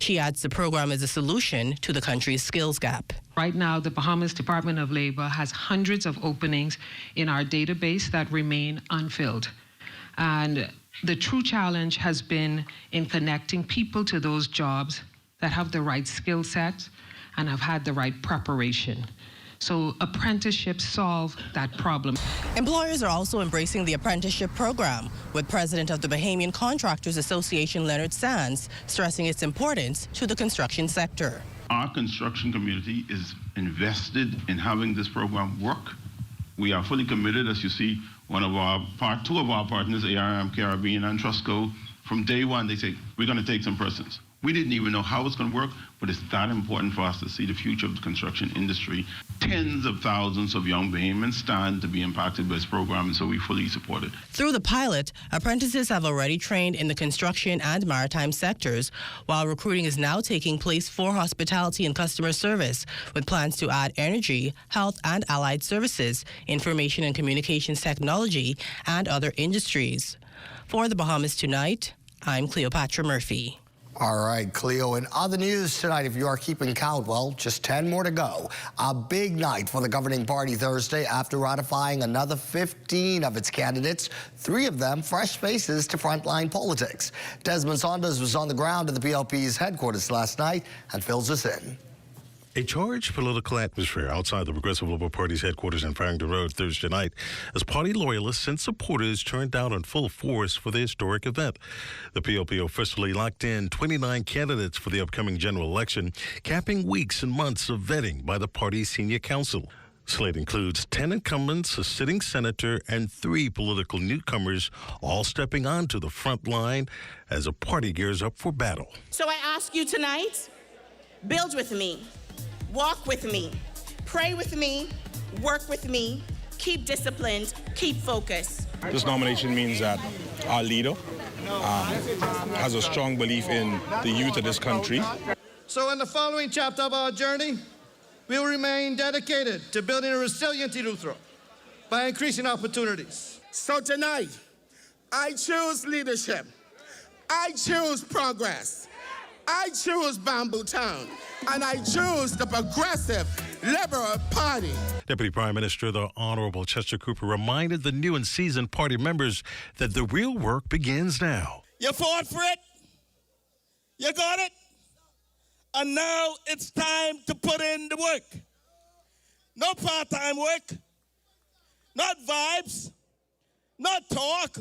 She adds the program is a solution to the country's skills gap. Right now, the Bahamas Department of Labor has hundreds of openings in our database that remain unfilled. And the true challenge has been in connecting people to those jobs that have the right skill set and have had the right preparation. So apprenticeships solve that problem. Employers are also embracing the apprenticeship program, with President of the Bahamian Contractors Association, Leonard Sands, stressing its importance to the construction sector. Our construction community is invested in having this program work. We are fully committed. As you see, two of our partners, ARM, Caribbean, and Trustco, from day one, they say, we're going to take some persons. We didn't even know how it's going to work, but it's that important for us to see the future of the construction industry. Tens of thousands of young Bahamians stand to be impacted by this program, and so we fully support it. Through the pilot, apprentices have already trained in the construction and maritime sectors, while recruiting is now taking place for hospitality and customer service, with plans to add energy, health and allied services, information and communications technology, and other industries. For the Bahamas Tonight, I'm Cleopatra Murphy. All right, Cleo. In other news tonight, if you are keeping count, well, just 10 more to go. A big night for the governing party Thursday after ratifying another 15 of its candidates, 3 of them fresh faces to frontline politics. Desmond Saunders was on the ground at the PLP's headquarters last night and fills us in. A charged political atmosphere outside the Progressive Liberal Party's headquarters in Farrington Road Thursday night as party loyalists and supporters turned out in full force for the historic event. The PLP officially locked in 29 candidates for the upcoming general election, capping weeks and months of vetting by the party's senior council. Slate includes 10 incumbents, a sitting senator, and 3 political newcomers, all stepping onto the front line as the party gears up for battle. So I ask you tonight, build with me. Walk with me, pray with me, work with me, keep disciplined, keep focused. This nomination means that our leader has a strong belief in the youth of this country. So in the following chapter of our journey, we will remain dedicated to building a resilient Eleuthero by increasing opportunities. So tonight, I choose leadership. I choose progress. I choose Bamboo Town, and I choose the Progressive Liberal Party. Deputy Prime Minister, the Honorable Chester Cooper, reminded the new and seasoned party members that the real work begins now. You fought for it. You got it. And now it's time to put in the work. No part-time work. Not vibes. Not talk.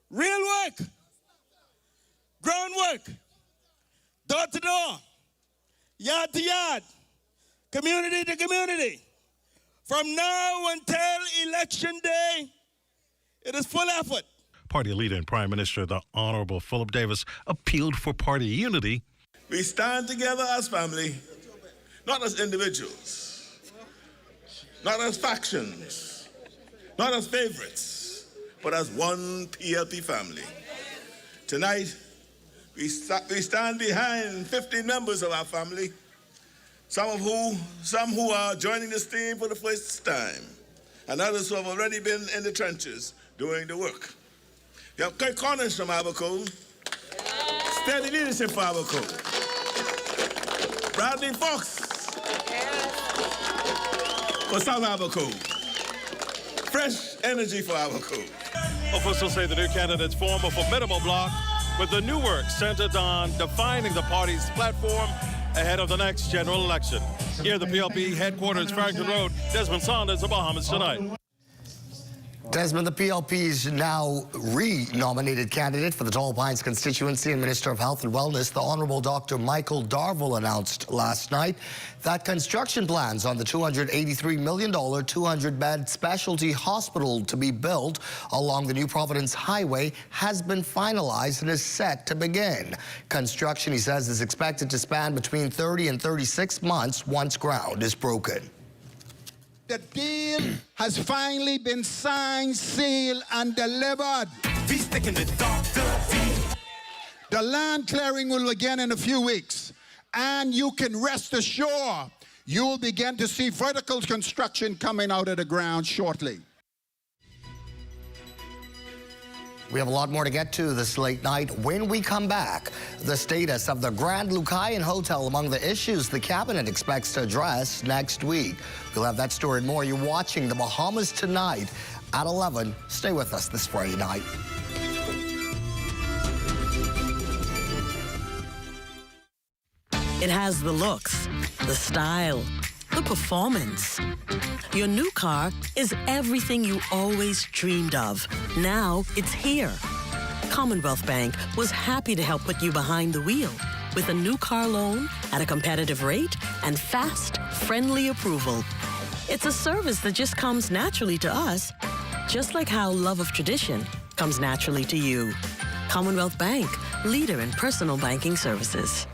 Real work. Ground work. Door to door, yard to yard, community to community. From now until Election Day, it is full effort. Party leader and Prime Minister, the Honorable Philip Davis, appealed for party unity. We stand together as family, not as individuals, not as factions, not as favorites, but as one PLP family. Tonight, we stand behind 15 members of our family, some who are joining this team for the first time, and others who have already been in the trenches doing the work. We have Kirk Cornish from Aberco, steady leadership for Aberco. Bradley Fox for South Aberco. Fresh energy for Aberco. Officials say the new candidates form a formidable bloc, with the new work centered on defining the party's platform ahead of the next general election. Here at the PLP headquarters, Farrington Road, Desmond Saunders of Bahamas Tonight. Desmond, the PLP's now re-nominated candidate for the Tall Pines constituency and Minister of Health and Wellness, the Honourable Dr. Michael Darville, announced last night that construction plans on the $283 million 200-bed specialty hospital to be built along the New Providence Highway has been finalized and is set to begin. Construction, he says, is expected to span between 30 and 36 months once ground is broken. The deal has finally been signed, sealed, and delivered. The land clearing will begin in a few weeks, and you can rest assured you'll begin to see vertical construction coming out of the ground shortly. We have a lot more to get to this late night. When we come back, the status of the Grand Lucayan Hotel among the issues the cabinet expects to address next week. We'll have that story and more. You're watching the Bahamas Tonight at 11. Stay with us this Friday night. It has the looks, the style, the performance. Your new car is everything you always dreamed of. Now it's here. Commonwealth Bank was happy to help put you behind the wheel with a new car loan at a competitive rate and fast, friendly approval. It's a service that just comes naturally to us, just like how love of tradition comes naturally to you. Commonwealth Bank, leader in personal banking services.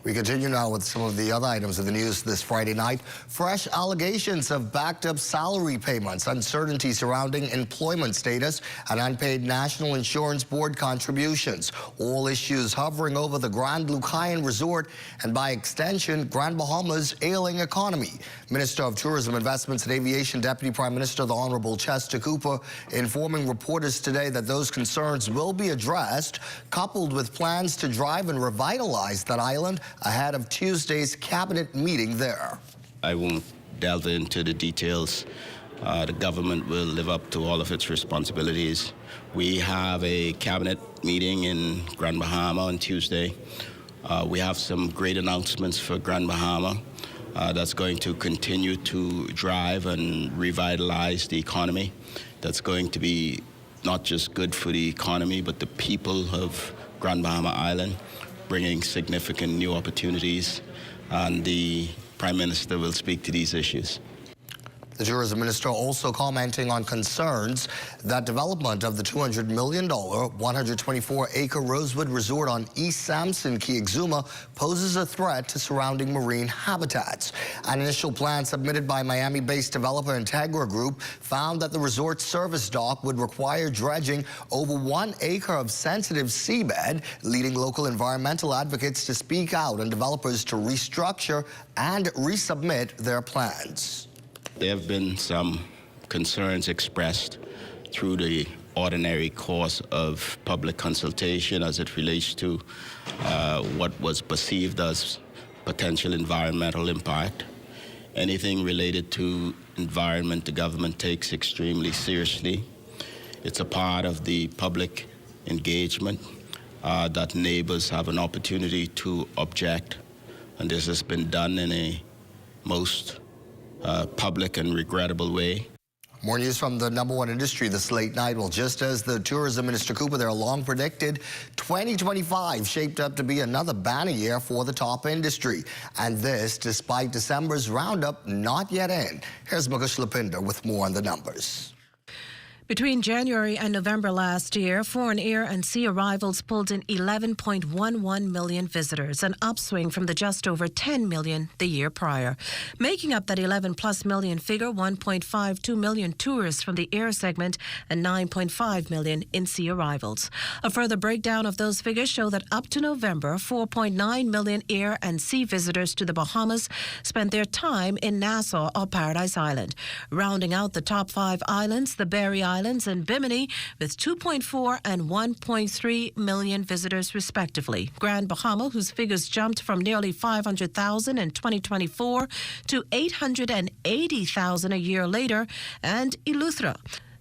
We continue now with some of the other items of the news this Friday night. Fresh allegations of backed up salary payments, uncertainty surrounding employment status, and unpaid National Insurance Board contributions. All issues hovering over the Grand Lucayan Resort and, by extension, Grand Bahama's ailing economy. Minister of Tourism, Investments and Aviation Deputy Prime Minister, the Honorable Chester Cooper, informing reporters today that those concerns will be addressed, coupled with plans to drive and revitalize that island ahead of Tuesday's cabinet meeting there. I won't delve into the details. The government will live up to all of its responsibilities. We have a cabinet meeting in Grand Bahama on Tuesday. We have some great announcements for Grand Bahama that's going to continue to drive and revitalize the economy. That's going to be not just good for the economy, but the people of Grand Bahama Island, bringing significant new opportunities, and the Prime Minister will speak to these issues. The Tourism Minister also commenting on concerns that development of the $200 million, 124-acre Rosewood Resort on East Sampson, Key Exuma, poses a threat to surrounding marine habitats. An initial plan submitted by Miami-based developer Integra Group found that the resort's service dock would require dredging over 1 acre of sensitive seabed, leading local environmental advocates to speak out and developers to restructure and resubmit their plans. There have been some concerns expressed through the ordinary course of public consultation as it relates to what was perceived as potential environmental impact. Anything related to environment, the government takes extremely seriously. It's a part of the public engagement that neighbors have an opportunity to object, and this has been done in a most public and regrettable way. More news from the #1 industry this late night. Well, just as the Tourism Minister Cooper there long predicted, 2025 shaped up to be another banner year for the top industry. And this despite December's roundup not yet in. Here's Mukesh Lapinder with more on the numbers. Between January and November last year, foreign air and sea arrivals pulled in 11.11 million visitors, an upswing from the just over 10 million the year prior. Making up that 11+ million figure, 1.52 million tourists from the air segment and 9.5 million in sea arrivals. A further breakdown of those figures show that up to November, 4.9 million air and sea visitors to the Bahamas spent their time in Nassau or Paradise Island. Rounding out the top 5 islands, the Berry Islands and Bimini, with 2.4 and 1.3 million visitors respectively. Grand Bahama, whose figures jumped from nearly 500,000 in 2024 to 880,000 a year later, and Eleuthera.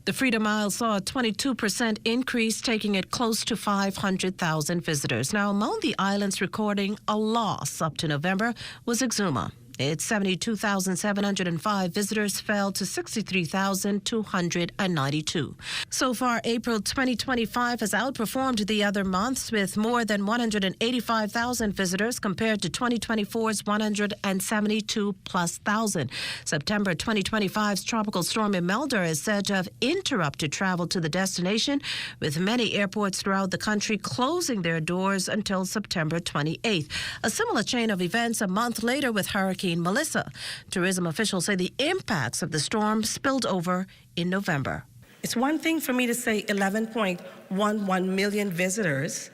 The Freedom Isle saw a 22% increase, taking it close to 500,000 visitors. Now, among the islands recording a loss up to November was Exuma. Its 72,705 visitors fell to 63,292. So far, April 2025 has outperformed the other months with more than 185,000 visitors compared to 2024's 172,000+. September 2025's tropical storm Imelda is said to have interrupted travel to the destination, with many airports throughout the country closing their doors until September 28th. A similar chain of events a month later with Hurricane Melissa. Tourism officials say the impacts of the storm spilled over in November. It's one thing for me to say 11.11 million visitors,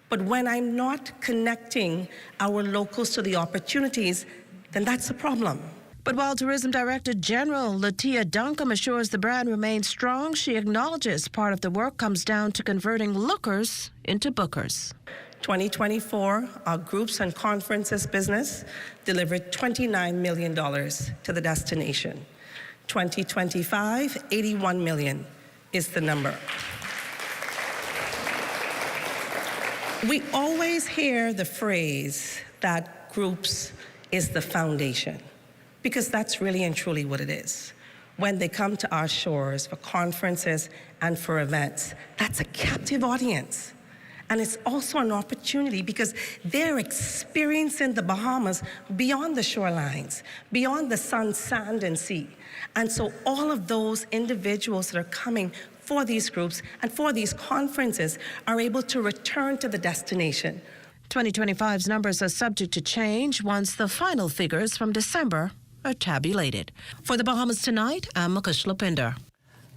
but when I'm not connecting our locals to the opportunities, then that's a problem. But while Tourism Director General Latia Duncombe assures the brand remains strong, she acknowledges part of the work comes down to converting lookers into bookers. 2024, our groups and conferences business delivered $29 million to the destination. 2025, $81 million is the number. We always hear the phrase that groups is the foundation, because that's really and truly what it is. When they come to our shores for conferences and for events, that's a captive audience. And it's also an opportunity because they're experiencing the Bahamas beyond the shorelines, beyond the sun, sand, and sea. And so all of those individuals that are coming for these groups and for these conferences are able to return to the destination. 2025's numbers are subject to change once the final figures from December are tabulated. For the Bahamas Tonight, I'm Mukesh Lopinder.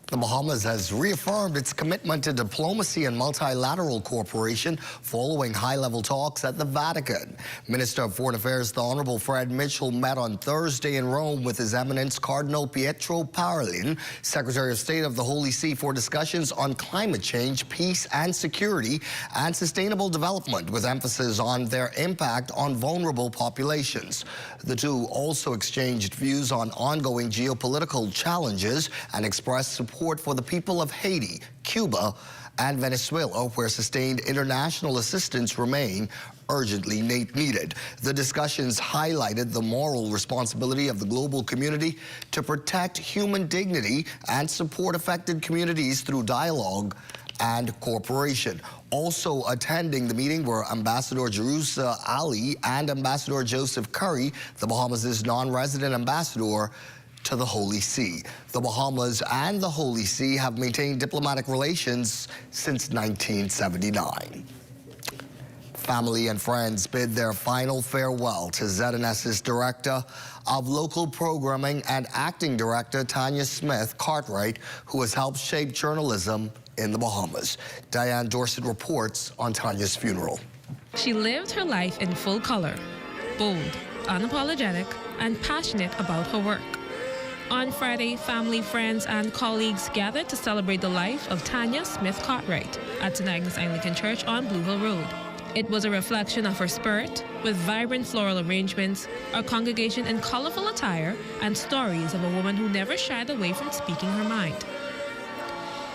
The Bahamas has reaffirmed its commitment to diplomacy and multilateral cooperation following high-level talks at the Vatican. Minister of Foreign Affairs, the Honorable Fred Mitchell, met on Thursday in Rome with His Eminence Cardinal Pietro Parolin, Secretary of State of the Holy See, for discussions on climate change, peace and security, and sustainable development, with emphasis on their impact on vulnerable populations. The two also exchanged views on ongoing geopolitical challenges and expressed support for the people of Haiti, Cuba, and Venezuela, where sustained international assistance remain urgently needed. The discussions highlighted the moral responsibility of the global community to protect human dignity and support affected communities through dialogue and cooperation. Also attending the meeting were Ambassador Jerusa Ali and Ambassador Joseph Curry, the Bahamas' non-resident ambassador to the Holy See. The Bahamas and the Holy See have maintained diplomatic relations since 1979. Family and friends bid their final farewell to ZNS's Director of Local Programming and Acting Director Tanya Smith Cartwright, who has helped shape journalism in the Bahamas. Diane Dorset reports on Tanya's funeral. She lived her life in full color, bold, unapologetic, and passionate about her work. On Friday, family, friends, and colleagues gathered to celebrate the life of Tanya Smith Cartwright at St. Agnes Anglican Church on Blue Hill Road. It was a reflection of her spirit, with vibrant floral arrangements, a congregation in colorful attire, and stories of a woman who never shied away from speaking her mind.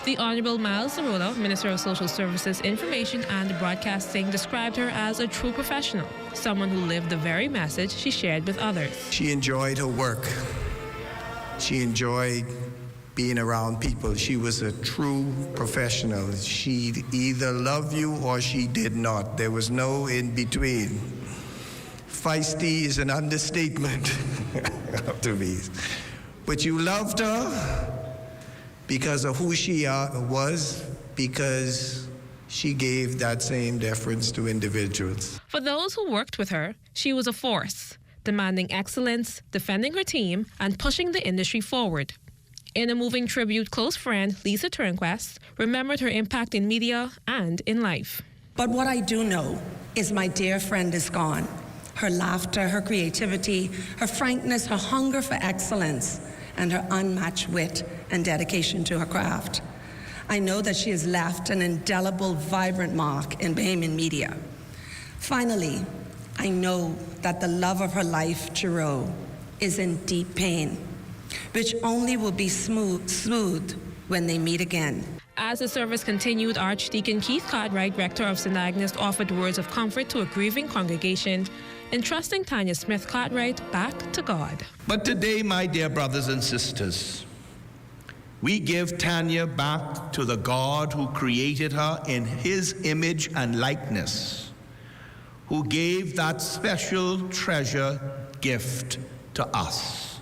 The Honorable Miles Zarola, Minister of Social Services, Information and Broadcasting, described her as a true professional, someone who lived the very message she shared with others. She enjoyed her work. She enjoyed being around people. She was a true professional. She either loved you or she did not. There was no in between. Feisty is an understatement to me. But you loved her because of who she was, because she gave that same deference to individuals. For those who worked with her, she was a force, demanding excellence, defending her team, and pushing the industry forward. In a moving tribute, close friend Lisa Turnquest remembered her impact in media and in life. But what I do know is my dear friend is gone. Her laughter, her creativity, her frankness, her hunger for excellence, and her unmatched wit and dedication to her craft. I know that she has left an indelible, vibrant mark in Bahamian media. Finally, I know that the love of her life, Chiro, is in deep pain, which only will be smoothed when they meet again. As the service continued, Archdeacon Keith Cartwright, rector of St. Agnes, offered words of comfort to a grieving congregation, entrusting Tanya Smith Cartwright back to God. But today, my dear brothers and sisters, we give Tanya back to the God who created her in his image and likeness, who gave that special treasure gift to us,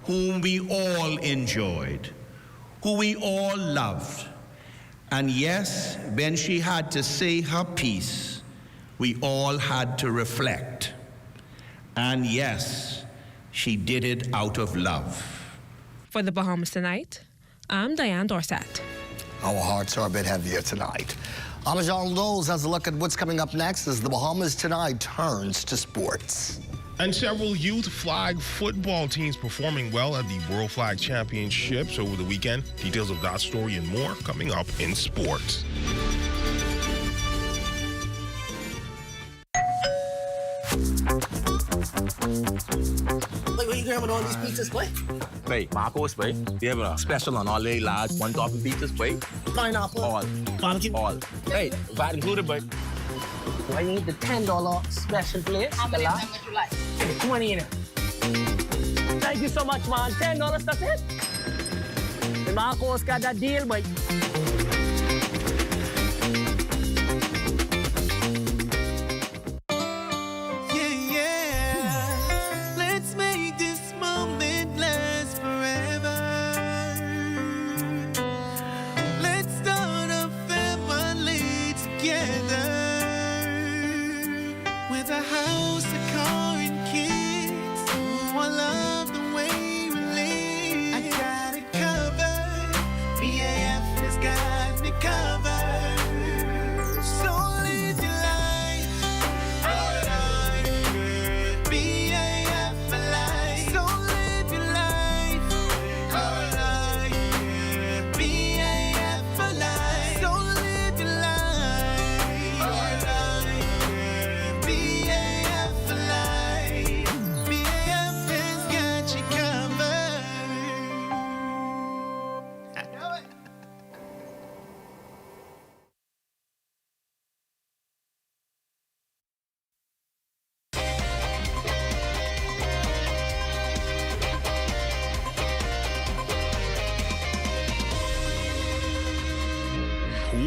whom we all enjoyed, who we all loved. And yes, when she had to say her piece, we all had to reflect. And yes, she did it out of love. For the Bahamas Tonight, I'm Diane Dorset. Our hearts are a bit heavier tonight. Amajal Knowles has a look at what's coming up next as the Bahamas Tonight turns to sports. And several youth flag football teams performing well at the World Flag Championships over the weekend. Details of that story and more coming up in sports. Wait, what you grabbing all these pizzas, boy? Wait, Marcos, wait. We have a special on all the large one topping pizzas, wait. Pineapple. All. Barbecue. All. Wait, VAT included, but. I need the $10 special plate. How many would you like? 20 in it. Thank you so much, man. $10, that's it? The Marcos got that deal, boy.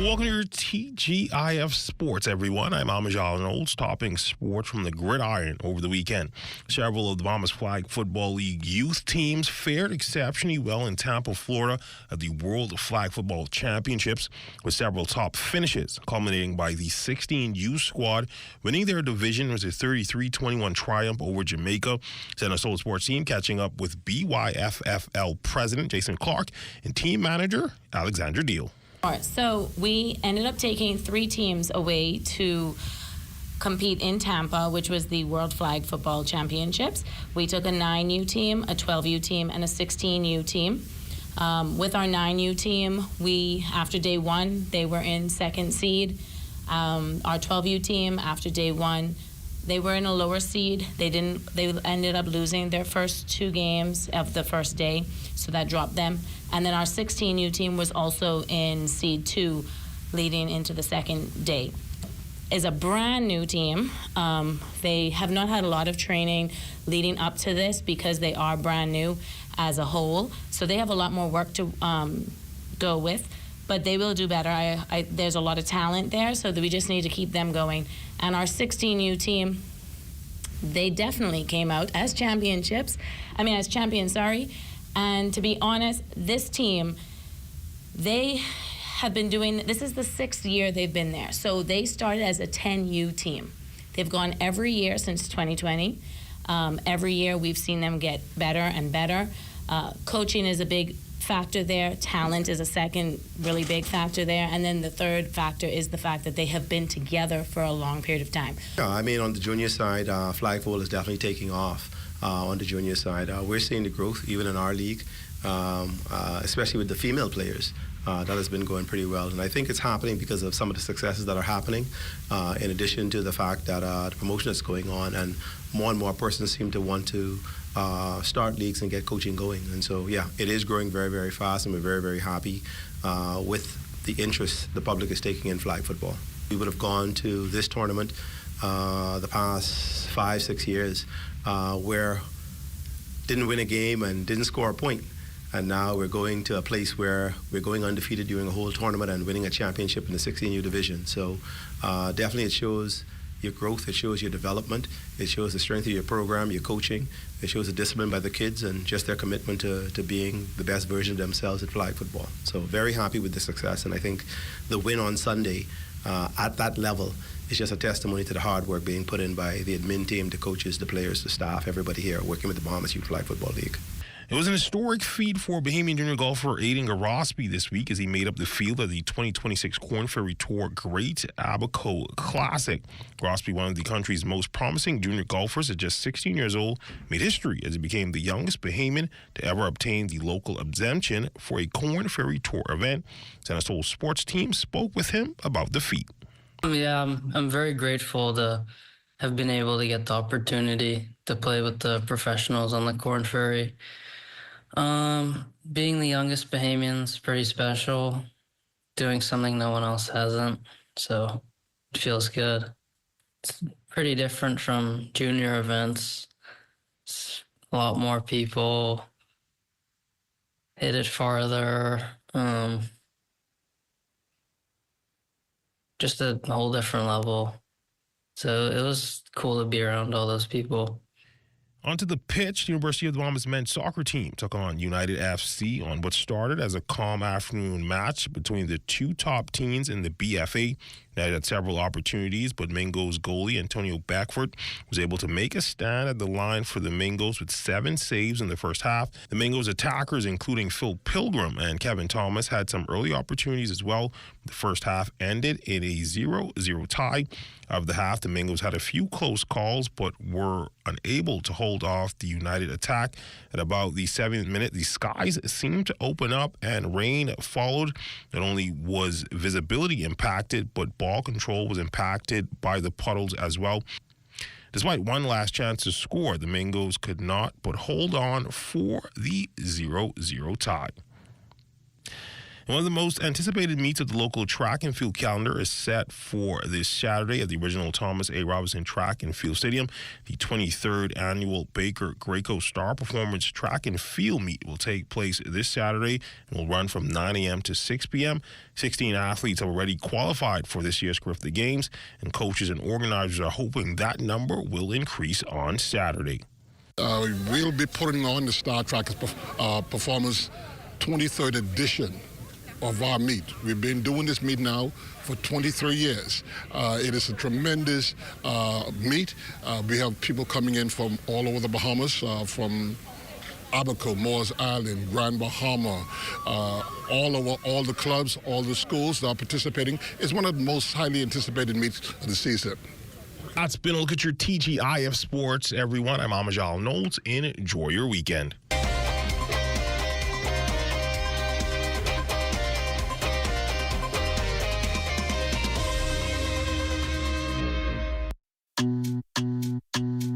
Welcome to your TGIF Sports, everyone. I'm Amajal Knowles, topping sports from the gridiron over the weekend. Several of the Bahamas Flag Football League youth teams fared exceptionally well in Tampa, Florida at the World Flag Football Championships with several top finishes, culminating by the 16U squad winning their division with a 33-21 triumph over Jamaica. San Jose Sports team catching up with BYFFL President Jason Clark and team manager Alexandra Deal. All right, so we ended up taking 3 teams away to compete in Tampa, which was the World Flag Football Championships. We took a 9U team, a 12U team, and a 16U team. With our 9U team, after day 1, they were in second seed. Our 12U team, after day 1, they were in a lower seed. They ended up losing their first 2 games of the first day, so that dropped them. And then our 16U team was also in seed 2 leading into the second day. Is a brand new team. They have not had a lot of training leading up to this because they are brand new as a whole. So they have a lot more work to go with, but they will do better. There's a lot of talent there, so that we just need to keep them going. And our 16U team, they definitely came out as champions, sorry. And to be honest, this team, they have been doing, this is the 6th year they've been there. So they started as a 10U team. They've gone every year since 2020. Every year we've seen them get better and better. Coaching is a big factor there. Talent is a second really big factor there. And then the third factor is the fact that they have been together for a long period of time. Yeah, I mean, on the junior side, flag football is definitely taking off. On the junior side, we're seeing the growth even in our league, especially with the female players. That has been going pretty well, and I think it's happening because of some of the successes that are happening, in addition to the fact that the promotion is going on, and more persons seem to want to start leagues and get coaching going. And so, yeah, it is growing very, very fast, and we're very, very happy with the interest the public is taking in flag football. We would have gone to this tournament the past 5-6 years where didn't win a game and didn't score a point. And now we're going to a place where we're going undefeated during a whole tournament and winning a championship in the 16U division. So definitely it shows your growth, it shows your development, it shows the strength of your program, your coaching, it shows the discipline by the kids and just their commitment to being the best version of themselves at flag football. So very happy with the success, and I think the win on Sunday at that level is just a testimony to the hard work being put in by the admin team, the coaches, the players, the staff, everybody here working with the Bahamas Youth Flag Football League. It was an historic feat for Bahamian junior golfer Aiden Garospi this week as he made up the field at the 2026 Corn Ferry Tour Great Abaco Classic. Garospi, one of the country's most promising junior golfers at just 16 years old, made history as he became the youngest Bahamian to ever obtain the local exemption for a Corn Ferry Tour event. Santa Soul sports team spoke with him about the feat. Yeah, I'm very grateful to have been able to get the opportunity to play with the professionals on the Corn Ferry. Being the youngest Bahamian is pretty special, doing something no one else hasn't, so it feels good. It's pretty different from junior events. It's a lot more people, hit it farther, just a whole different level. So it was cool to be around all those people. Onto the pitch, the University of the Bahamas men's soccer team took on United FC on what started as a calm afternoon match between the two top teams in the BFA. United had several opportunities, but Mingo's goalie, Antonio Beckford, was able to make a stand at the line for the Mingos with 7 saves in the first half. The Mingos attackers, including Phil Pilgrim and Kevin Thomas, had some early opportunities as well. The first half ended in a 0-0 tie. Of the half, the Mingos had a few close calls, but were unable to hold off the United attack. At about the 7th minute, the skies seemed to open up and rain followed. Not only was visibility impacted, but ball control was impacted by the puddles as well. Despite one last chance to score, the Mingos could not but hold on for the 0-0 tie. One of the most anticipated meets of the local track and field calendar is set for this Saturday at the original Thomas A. Robinson Track and Field Stadium. The 23rd annual Baker Graco Star Performance Track and Field Meet will take place this Saturday and will run from 9 a.m. to 6 p.m. 16 athletes have already qualified for this year's Griffith Games, and coaches and organizers are hoping that number will increase on Saturday. We'll be putting on the Star Track Performance 23rd edition of our meet. We've been doing this meet now for 23 years. It is a tremendous meet. We have people coming in from all over the Bahamas, from Abaco, Moores Island, Grand Bahama, all over, all the clubs, all the schools that are participating. It's one of the most highly anticipated meets of the season. That's been a look at your TGIF Sports, everyone. I'm Amajal Knowles. Enjoy your weekend.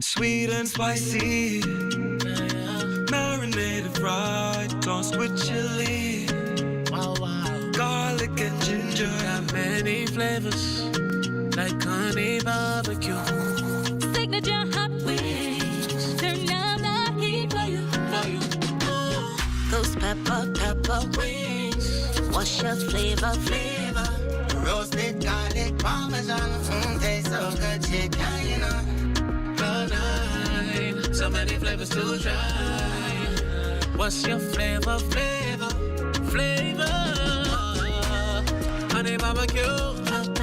Sweet and spicy, marinated right, tossed with chili, garlic and ginger, got many flavors, like honey barbecue. Signature hot wings, turn up the heat for you. Those pepper wings, what's your flavor? Roasted garlic parmesan, tastes so good, chicken, you know. So many flavors to try. What's your flavor? Honey barbecue,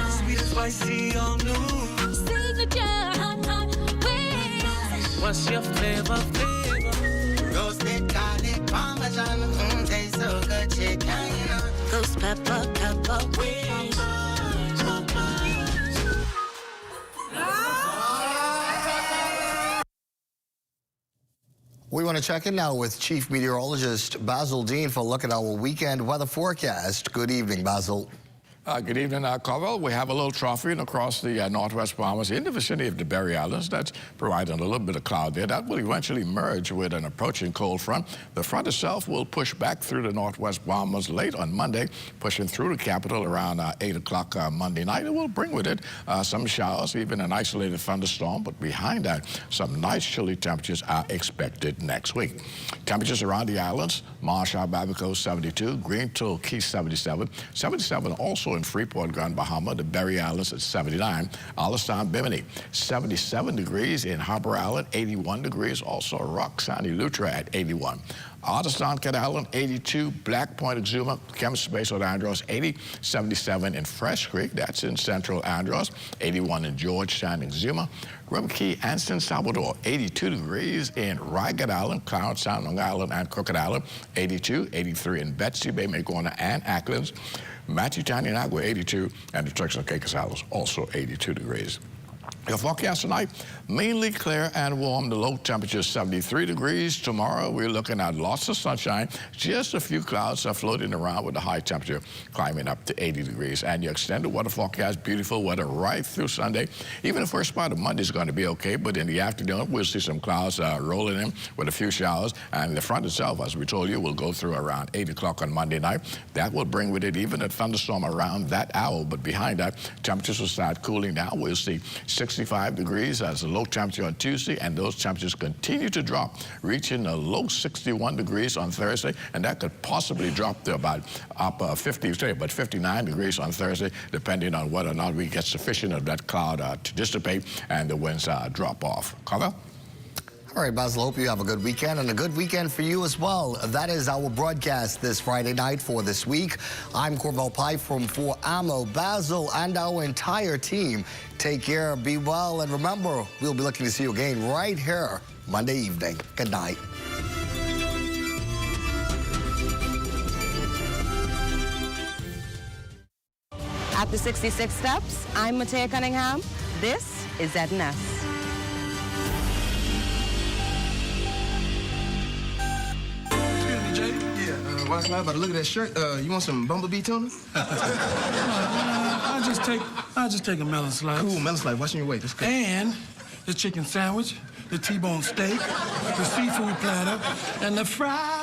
sweet and spicy, all new. Signature hot wings. What's your flavor? Roasted garlic parmesan, tastes so good, chicken, you know. Those pepper wings. We want to check in now with Chief Meteorologist Basil Dean for a look at our weekend weather forecast. Good evening, Basil. Good evening, Carvel. We have a little troughing across the northwest Bahamas in the vicinity of the Berry Islands. That's providing a little bit of cloud there. That will eventually merge with an approaching cold front. The front itself will push back through the northwest Bahamas late on Monday, pushing through the capital around 8 o'clock Monday night. It will bring with it some showers, even an isolated thunderstorm. But behind that, some nice chilly temperatures are expected next week. Temperatures around the islands, Marshall, Babaco, 72, Green Tool, Key, 77. 77 also in Freeport, Grand Bahama, the Berry Islands at 79. Alistown, Bimini, 77 degrees in Harbor Island, 81 degrees. Also Rock, Sandy, Lutra at 81. Artistown, Cat Island, 82. Black Point, Exuma, Chemis Space at Andros, 80. 77 in Fresh Creek, that's in Central Andros. 81 in Georgetown, Exuma. River Key, Anston, Salvador, 82 degrees in Ragged Island, Clarence Sound, Long Island, and Crooked Island. 82, 83 in Betsy Bay, Magona, and Acklands. Matthew, Tanya, and Agua, 82, and the Turks and Caicos Islands, also 82 degrees. Your forecast tonight, mainly clear and warm. The low temperature is 73 degrees. Tomorrow, we're looking at lots of sunshine. Just a few clouds are floating around with the high temperature climbing up to 80 degrees. And your extended weather forecast, beautiful weather right through Sunday. Even the first part of Monday is going to be okay, but in the afternoon, we'll see some clouds rolling in with a few showers. And the front itself, as we told you, will go through around 8 o'clock on Monday night. That will bring with it even a thunderstorm around that hour. But behind that, temperatures will start cooling down. We'll see 65 degrees as a low temperature on Tuesday, and those temperatures continue to drop, reaching a low 61 degrees on Thursday, and that could possibly drop to about 59 degrees on Thursday, depending on whether or not we get sufficient of that cloud to dissipate and the winds drop off. Carvel? All right, Basil, hope you have a good weekend, and a good weekend for you as well. That is our broadcast this Friday night for this week. I'm Corval Pye for Amo, Basil, and our entire team. Take care, be well, and remember, we'll be looking to see you again right here Monday evening. Good night. After 66 steps, I'm Matea Cunningham. This is ZNS. Watch my about to look at that shirt. You want some bumblebee tuna? I'll just take a melon slice. Cool, melon slice. Watching your weight. Let's go. And the chicken sandwich, the T-bone steak, the seafood platter, and the fried